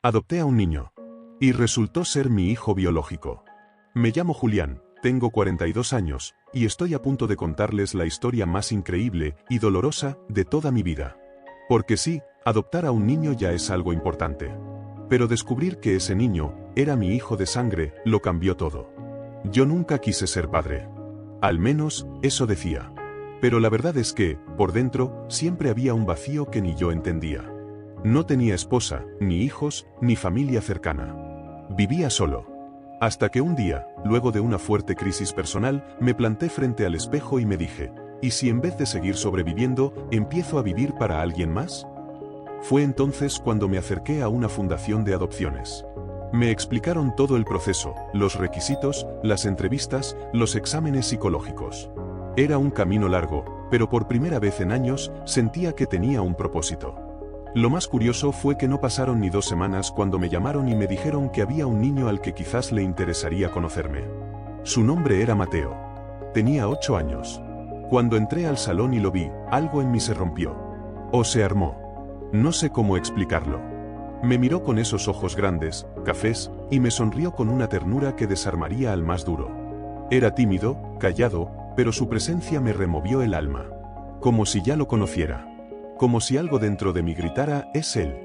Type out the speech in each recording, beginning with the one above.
Adopté a un niño. Y resultó ser mi hijo biológico. Me llamo Julián, tengo 42 años, y estoy a punto de contarles la historia más increíble y dolorosa de toda mi vida. Porque sí, adoptar a un niño ya es algo importante. Pero descubrir que ese niño era mi hijo de sangre lo cambió todo. Yo nunca quise ser padre. Al menos, eso decía. Pero la verdad es que, por dentro, siempre había un vacío que ni yo entendía. No tenía esposa, ni hijos, ni familia cercana. Vivía solo. Hasta que un día, luego de una fuerte crisis personal, me planté frente al espejo y me dije, ¿y si en vez de seguir sobreviviendo, empiezo a vivir para alguien más? Fue entonces cuando me acerqué a una fundación de adopciones. Me explicaron todo el proceso, los requisitos, las entrevistas, los exámenes psicológicos. Era un camino largo, pero por primera vez en años sentía que tenía un propósito. Lo más curioso fue que no pasaron ni 2 semanas cuando me llamaron y me dijeron que había un niño al que quizás le interesaría conocerme. Su nombre era Mateo. Tenía 8 años. Cuando entré al salón y lo vi, algo en mí se rompió. O se armó. No sé cómo explicarlo. Me miró con esos ojos grandes, cafés, y me sonrió con una ternura que desarmaría al más duro. Era tímido, callado, pero su presencia me removió el alma. Como si ya lo conociera. Como si algo dentro de mí gritara, es él.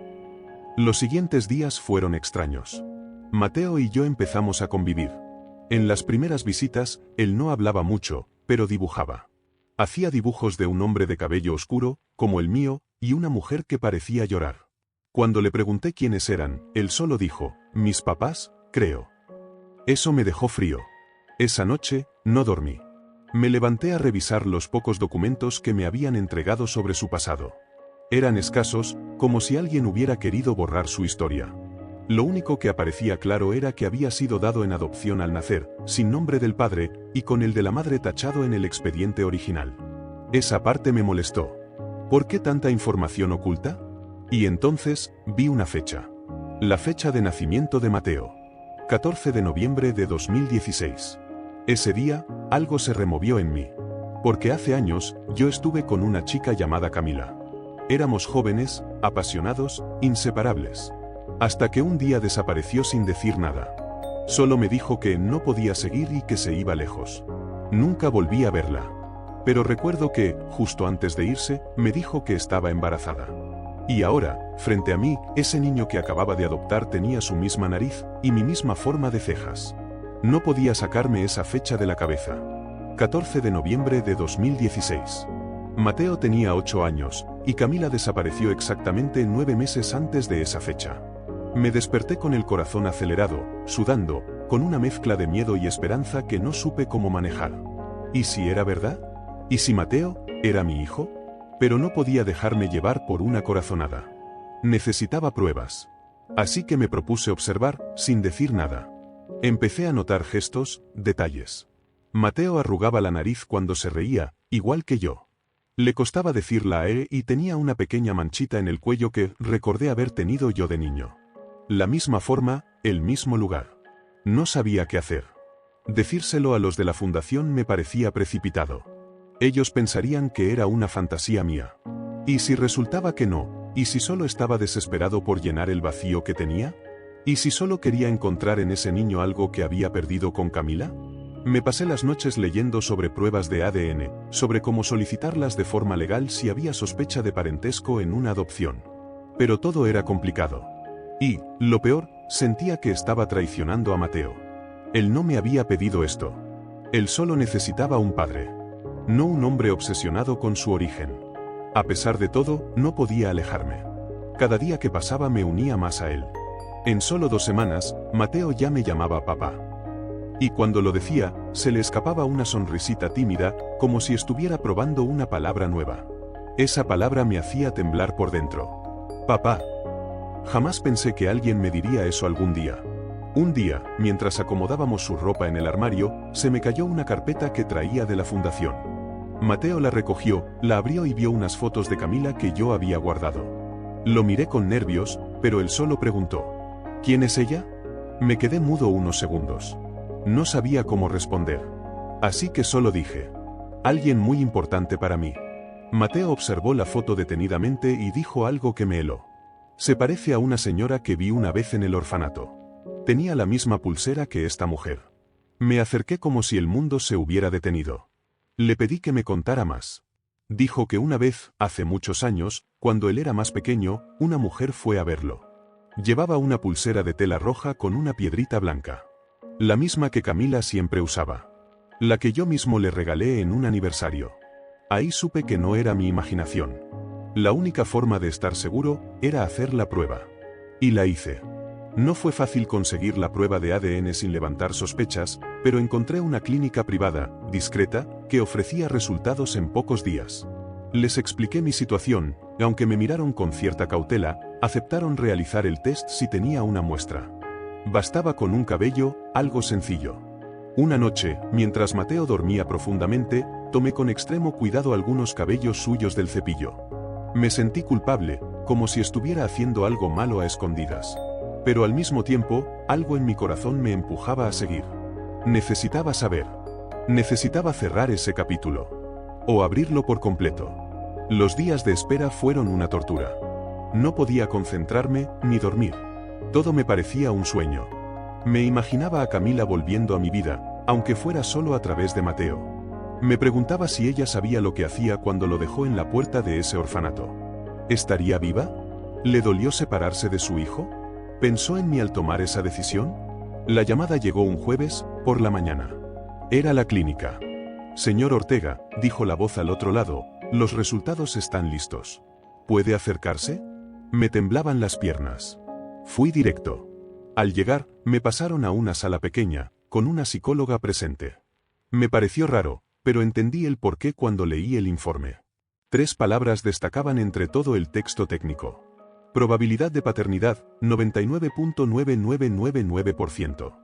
Los siguientes días fueron extraños. Mateo y yo empezamos a convivir. En las primeras visitas, él no hablaba mucho, pero dibujaba. Hacía dibujos de un hombre de cabello oscuro, como el mío, y una mujer que parecía llorar. Cuando le pregunté quiénes eran, él solo dijo, mis papás, creo. Eso me dejó frío. Esa noche, no dormí. Me levanté a revisar los pocos documentos que me habían entregado sobre su pasado. Eran escasos, como si alguien hubiera querido borrar su historia. Lo único que aparecía claro era que había sido dado en adopción al nacer, sin nombre del padre, y con el de la madre tachado en el expediente original. Esa parte me molestó. ¿Por qué tanta información oculta? Y entonces, vi una fecha. La fecha de nacimiento de Mateo. 14 de noviembre de 2016. Ese día, algo se removió en mí. Porque hace años, yo estuve con una chica llamada Camila. Éramos jóvenes, apasionados, inseparables. Hasta que un día desapareció sin decir nada. Solo me dijo que no podía seguir y que se iba lejos. Nunca volví a verla. Pero recuerdo que, justo antes de irse, me dijo que estaba embarazada. Y ahora, frente a mí, ese niño que acababa de adoptar tenía su misma nariz y mi misma forma de cejas. No podía sacarme esa fecha de la cabeza. 14 de noviembre de 2016. Mateo tenía 8 años, y Camila desapareció exactamente 9 meses antes de esa fecha. Me desperté con el corazón acelerado, sudando, con una mezcla de miedo y esperanza que no supe cómo manejar. ¿Y si era verdad? ¿Y si Mateo era mi hijo? Pero no podía dejarme llevar por una corazonada. Necesitaba pruebas. Así que me propuse observar, sin decir nada. Empecé a notar gestos, detalles. Mateo arrugaba la nariz cuando se reía, igual que yo. Le costaba decir la E y tenía una pequeña manchita en el cuello que recordé haber tenido yo de niño. La misma forma, el mismo lugar. No sabía qué hacer. Decírselo a los de la fundación me parecía precipitado. Ellos pensarían que era una fantasía mía. ¿Y si resultaba que no? ¿Y si solo estaba desesperado por llenar el vacío que tenía? ¿Y si solo quería encontrar en ese niño algo que había perdido con Camila? Me pasé las noches leyendo sobre pruebas de ADN, sobre cómo solicitarlas de forma legal si había sospecha de parentesco en una adopción. Pero todo era complicado. Y, lo peor, sentía que estaba traicionando a Mateo. Él no me había pedido esto. Él solo necesitaba un padre. No un hombre obsesionado con su origen. A pesar de todo, no podía alejarme. Cada día que pasaba me unía más a él. En solo 2 semanas, Mateo ya me llamaba papá. Y cuando lo decía, se le escapaba una sonrisita tímida, como si estuviera probando una palabra nueva. Esa palabra me hacía temblar por dentro. Papá. Jamás pensé que alguien me diría eso algún día. Un día, mientras acomodábamos su ropa en el armario, se me cayó una carpeta que traía de la fundación. Mateo la recogió, la abrió y vio unas fotos de Camila que yo había guardado. Lo miré con nervios, pero él solo preguntó: ¿quién es ella? Me quedé mudo unos segundos. No sabía cómo responder. Así que solo dije: alguien muy importante para mí. Mateo observó la foto detenidamente y dijo algo que me heló. Se parece a una señora que vi una vez en el orfanato. Tenía la misma pulsera que esta mujer. Me acerqué como si el mundo se hubiera detenido. Le pedí que me contara más. Dijo que una vez, hace muchos años, cuando él era más pequeño, una mujer fue a verlo. Llevaba una pulsera de tela roja con una piedrita blanca. La misma que Camila siempre usaba. La que yo mismo le regalé en un aniversario. Ahí supe que no era mi imaginación. La única forma de estar seguro era hacer la prueba. Y la hice. No fue fácil conseguir la prueba de ADN sin levantar sospechas, pero encontré una clínica privada, discreta, que ofrecía resultados en pocos días. Les expliqué mi situación, y aunque me miraron con cierta cautela, aceptaron realizar el test si tenía una muestra. Bastaba con un cabello, algo sencillo. Una noche, mientras Mateo dormía profundamente, tomé con extremo cuidado algunos cabellos suyos del cepillo. Me sentí culpable, como si estuviera haciendo algo malo a escondidas. Pero al mismo tiempo, algo en mi corazón me empujaba a seguir. Necesitaba saber. Necesitaba cerrar ese capítulo. O abrirlo por completo. Los días de espera fueron una tortura. No podía concentrarme, ni dormir. Todo me parecía un sueño. Me imaginaba a Camila volviendo a mi vida, aunque fuera solo a través de Mateo. Me preguntaba si ella sabía lo que hacía cuando lo dejó en la puerta de ese orfanato. ¿Estaría viva? ¿Le dolió separarse de su hijo? ¿Pensó en mí al tomar esa decisión? La llamada llegó un jueves, por la mañana. Era la clínica. Señor Ortega, dijo la voz al otro lado, los resultados están listos. ¿Puede acercarse? Me temblaban las piernas. Fui directo. Al llegar, me pasaron a una sala pequeña, con una psicóloga presente. Me pareció raro, pero entendí el porqué cuando leí el informe. 3 palabras destacaban entre todo el texto técnico. Probabilidad de paternidad, 99.9999%.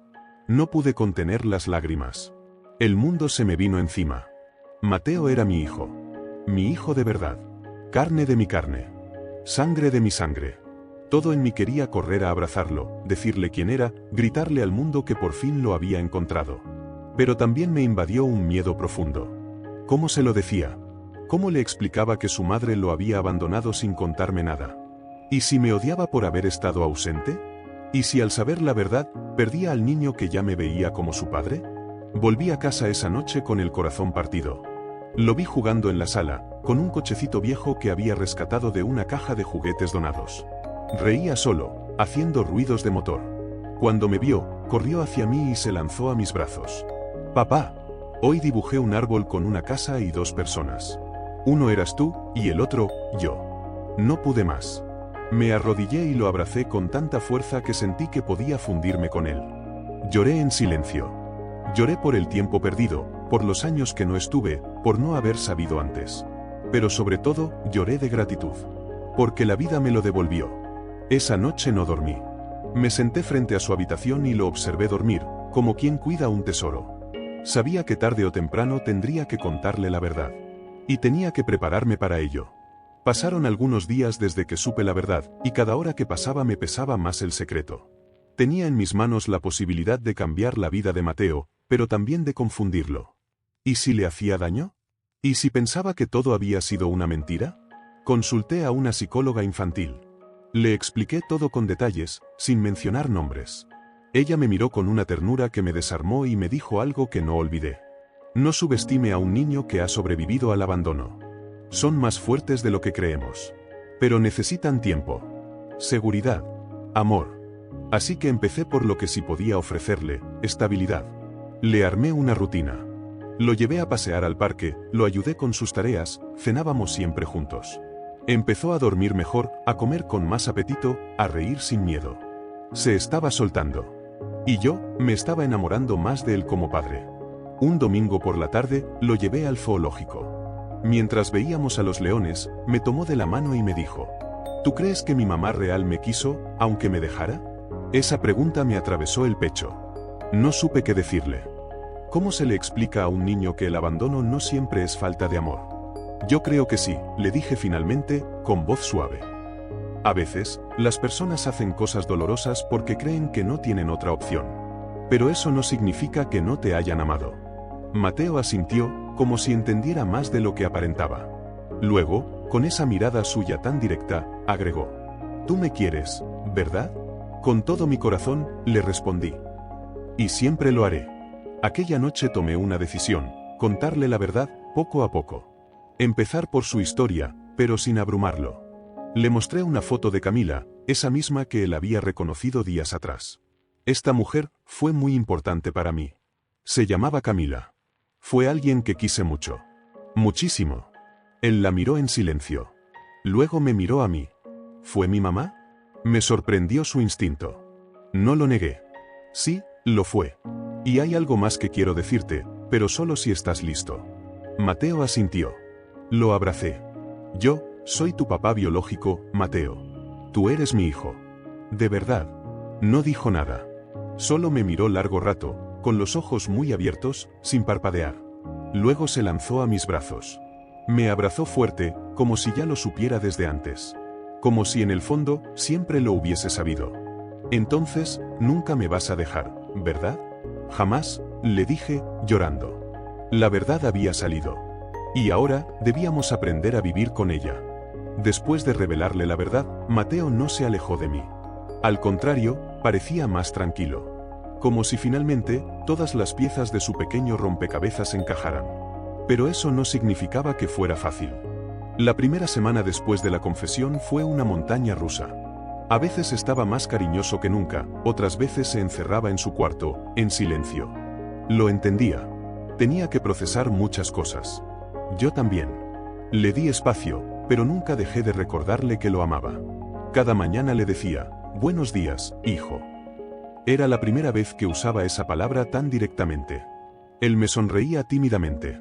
No pude contener las lágrimas. El mundo se me vino encima. Mateo era mi hijo. Mi hijo de verdad. Carne de mi carne. Sangre de mi sangre. Todo en mí quería correr a abrazarlo, decirle quién era, gritarle al mundo que por fin lo había encontrado. Pero también me invadió un miedo profundo. ¿Cómo se lo decía? ¿Cómo le explicaba que su madre lo había abandonado sin contarme nada? ¿Y si me odiaba por haber estado ausente? ¿Y si al saber la verdad, perdía al niño que ya me veía como su padre? Volví a casa esa noche con el corazón partido. Lo vi jugando en la sala, con un cochecito viejo que había rescatado de una caja de juguetes donados. Reía solo, haciendo ruidos de motor. Cuando me vio, corrió hacia mí y se lanzó a mis brazos. «Papá, hoy dibujé un árbol con una casa y 2 personas. Uno eras tú, y el otro, yo. No pude más. Me arrodillé y lo abracé con tanta fuerza que sentí que podía fundirme con él. Lloré en silencio. Lloré por el tiempo perdido, por los años que no estuve, por no haber sabido antes. Pero sobre todo, lloré de gratitud. Porque la vida me lo devolvió. Esa noche no dormí. Me senté frente a su habitación y lo observé dormir, como quien cuida un tesoro. Sabía que tarde o temprano tendría que contarle la verdad. Y tenía que prepararme para ello. Pasaron algunos días desde que supe la verdad, y cada hora que pasaba me pesaba más el secreto. Tenía en mis manos la posibilidad de cambiar la vida de Mateo, pero también de confundirlo. ¿Y si le hacía daño? ¿Y si pensaba que todo había sido una mentira? Consulté a una psicóloga infantil. Le expliqué todo con detalles, sin mencionar nombres. Ella me miró con una ternura que me desarmó y me dijo algo que no olvidé. No subestime a un niño que ha sobrevivido al abandono. Son más fuertes de lo que creemos. Pero necesitan tiempo. Seguridad. Amor. Así que empecé por lo que sí podía ofrecerle, estabilidad. Le armé una rutina. Lo llevé a pasear al parque, lo ayudé con sus tareas, cenábamos siempre juntos. Empezó a dormir mejor, a comer con más apetito, a reír sin miedo. Se estaba soltando. Y yo, me estaba enamorando más de él como padre. Un domingo por la tarde, lo llevé al zoológico. Mientras veíamos a los leones, me tomó de la mano y me dijo: ¿Tú crees que mi mamá real me quiso, aunque me dejara? Esa pregunta me atravesó el pecho. No supe qué decirle. ¿Cómo se le explica a un niño que el abandono no siempre es falta de amor? Yo creo que sí, le dije finalmente, con voz suave. A veces, las personas hacen cosas dolorosas porque creen que no tienen otra opción. Pero eso no significa que no te hayan amado. Mateo asintió, como si entendiera más de lo que aparentaba. Luego, con esa mirada suya tan directa, agregó: Tú me quieres, ¿verdad? Con todo mi corazón, le respondí. Y siempre lo haré. Aquella noche tomé una decisión, contarle la verdad, poco a poco. Empezar por su historia, pero sin abrumarlo. Le mostré una foto de Camila, esa misma que él había reconocido días atrás. Esta mujer fue muy importante para mí. Se llamaba Camila. Fue alguien que quise mucho. Muchísimo. Él la miró en silencio. Luego me miró a mí. ¿Fue mi mamá? Me sorprendió su instinto. No lo negué. Sí, lo fue. Y hay algo más que quiero decirte, pero solo si estás listo. Mateo asintió. Lo abracé. Yo soy tu papá biológico, Mateo. Tú eres mi hijo. De verdad. No dijo nada. Solo me miró largo rato, con los ojos muy abiertos, sin parpadear. Luego se lanzó a mis brazos. Me abrazó fuerte, como si ya lo supiera desde antes. Como si en el fondo siempre lo hubiese sabido. Entonces, nunca me vas a dejar, ¿verdad? Jamás, le dije, llorando. La verdad había salido. Y ahora, debíamos aprender a vivir con ella. Después de revelarle la verdad, Mateo no se alejó de mí. Al contrario, parecía más tranquilo. Como si finalmente, todas las piezas de su pequeño rompecabezas encajaran. Pero eso no significaba que fuera fácil. La primera semana después de la confesión fue una montaña rusa. A veces estaba más cariñoso que nunca, otras veces se encerraba en su cuarto, en silencio. Lo entendía. Tenía que procesar muchas cosas. Yo también. Le di espacio, pero nunca dejé de recordarle que lo amaba. Cada mañana le decía, «Buenos días, hijo». Era la primera vez que usaba esa palabra tan directamente. Él me sonreía tímidamente.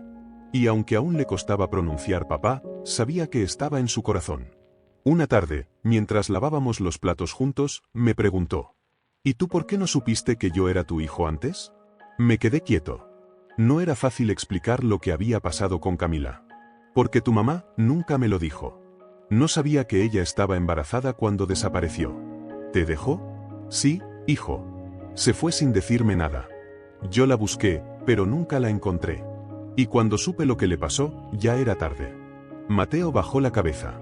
Y aunque aún le costaba pronunciar papá, sabía que estaba en su corazón. Una tarde, mientras lavábamos los platos juntos, me preguntó, «¿Y tú por qué no supiste que yo era tu hijo antes?» Me quedé quieto. No era fácil explicar lo que había pasado con Camila. Porque tu mamá nunca me lo dijo. No sabía que ella estaba embarazada cuando desapareció. ¿Te dejó? Sí, hijo. Se fue sin decirme nada. Yo la busqué, pero nunca la encontré. Y cuando supe lo que le pasó, ya era tarde. Mateo bajó la cabeza.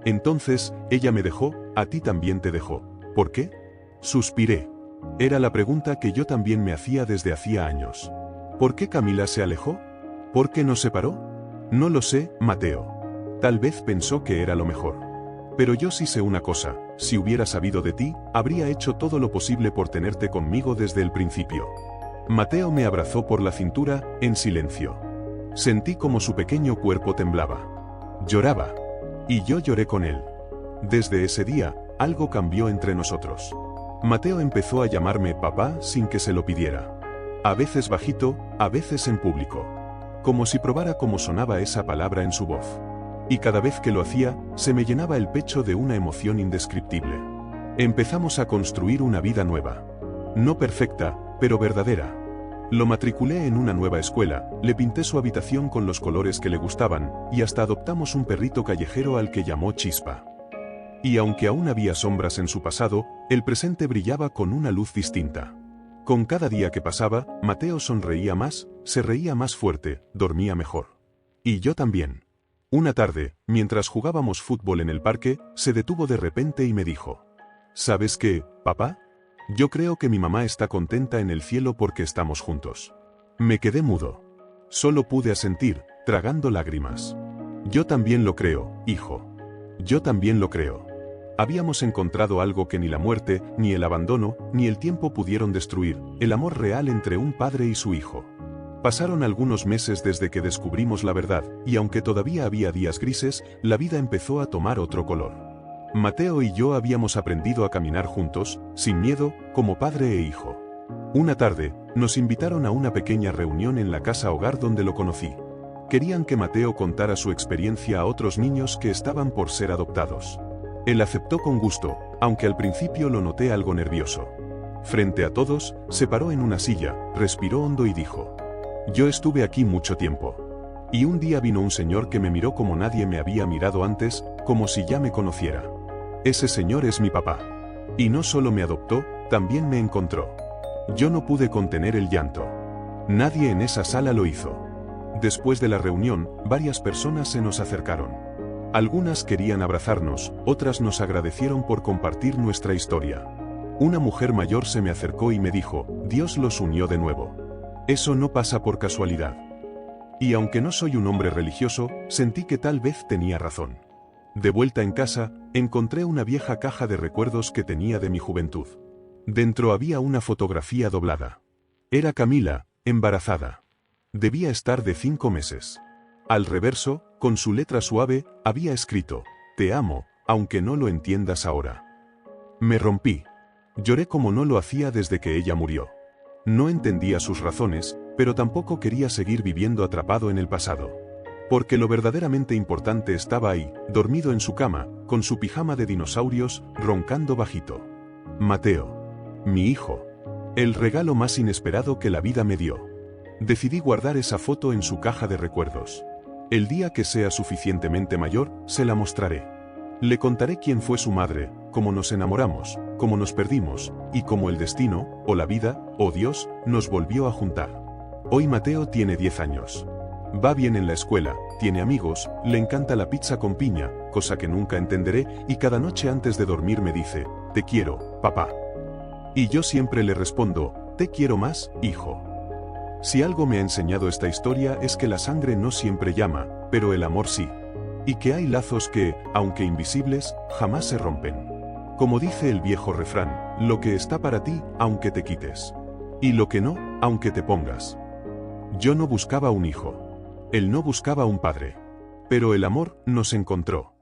Entonces, ella me dejó, a ti también te dejó. ¿Por qué? Suspiré. Era la pregunta que yo también me hacía desde hacía años. ¿Por qué Camila se alejó? ¿Por qué nos separó? No lo sé, Mateo. Tal vez pensó que era lo mejor. Pero yo sí sé una cosa, si hubiera sabido de ti, habría hecho todo lo posible por tenerte conmigo desde el principio. Mateo me abrazó por la cintura, en silencio. Sentí como su pequeño cuerpo temblaba. Lloraba. Y yo lloré con él. Desde ese día, algo cambió entre nosotros. Mateo empezó a llamarme papá sin que se lo pidiera. A veces bajito, a veces en público. Como si probara cómo sonaba esa palabra en su voz. Y cada vez que lo hacía, se me llenaba el pecho de una emoción indescriptible. Empezamos a construir una vida nueva. No perfecta, pero verdadera. Lo matriculé en una nueva escuela, le pinté su habitación con los colores que le gustaban, y hasta adoptamos un perrito callejero al que llamó Chispa. Y aunque aún había sombras en su pasado, el presente brillaba con una luz distinta. Con cada día que pasaba, Mateo sonreía más, se reía más fuerte, dormía mejor. Y yo también. Una tarde, mientras jugábamos fútbol en el parque, se detuvo de repente y me dijo, ¿sabes qué, papá? Yo creo que mi mamá está contenta en el cielo porque estamos juntos. Me quedé mudo. Solo pude asentir, tragando lágrimas. Yo también lo creo, hijo. Yo también lo creo. Habíamos encontrado algo que ni la muerte, ni el abandono, ni el tiempo pudieron destruir, el amor real entre un padre y su hijo. Pasaron algunos meses desde que descubrimos la verdad, y aunque todavía había días grises, la vida empezó a tomar otro color. Mateo y yo habíamos aprendido a caminar juntos, sin miedo, como padre e hijo. Una tarde, nos invitaron a una pequeña reunión en la casa hogar donde lo conocí. Querían que Mateo contara su experiencia a otros niños que estaban por ser adoptados. Él aceptó con gusto, aunque al principio lo noté algo nervioso. Frente a todos, se paró en una silla, respiró hondo y dijo, «Yo estuve aquí mucho tiempo. Y un día vino un señor que me miró como nadie me había mirado antes, como si ya me conociera. Ese señor es mi papá. Y no solo me adoptó, también me encontró. Yo no pude contener el llanto. Nadie en esa sala lo hizo. Después de la reunión, varias personas se nos acercaron. Algunas querían abrazarnos, otras nos agradecieron por compartir nuestra historia. Una mujer mayor se me acercó y me dijo, Dios los unió de nuevo. Eso no pasa por casualidad. Y aunque no soy un hombre religioso, sentí que tal vez tenía razón. De vuelta en casa, encontré una vieja caja de recuerdos que tenía de mi juventud. Dentro había una fotografía doblada. Era Camila, embarazada. Debía estar de 5 meses. Al reverso, con su letra suave, había escrito, te amo, aunque no lo entiendas ahora. Me rompí. Lloré como no lo hacía desde que ella murió. No entendía sus razones, pero tampoco quería seguir viviendo atrapado en el pasado. Porque lo verdaderamente importante estaba ahí, dormido en su cama, con su pijama de dinosaurios, roncando bajito. Mateo. Mi hijo. El regalo más inesperado que la vida me dio. Decidí guardar esa foto en su caja de recuerdos. El día que sea suficientemente mayor, se la mostraré. Le contaré quién fue su madre, cómo nos enamoramos, cómo nos perdimos, y cómo el destino, o la vida, o Dios, nos volvió a juntar. Hoy Mateo tiene 10 años. Va bien en la escuela, tiene amigos, le encanta la pizza con piña, cosa que nunca entenderé, y cada noche antes de dormir me dice, te quiero, papá. Y yo siempre le respondo, te quiero más, hijo. Si algo me ha enseñado esta historia es que la sangre no siempre llama, pero el amor sí. Y que hay lazos que, aunque invisibles, jamás se rompen. Como dice el viejo refrán, lo que está para ti, aunque te quites. Y lo que no, aunque te pongas. Yo no buscaba un hijo. Él no buscaba un padre. Pero el amor nos encontró.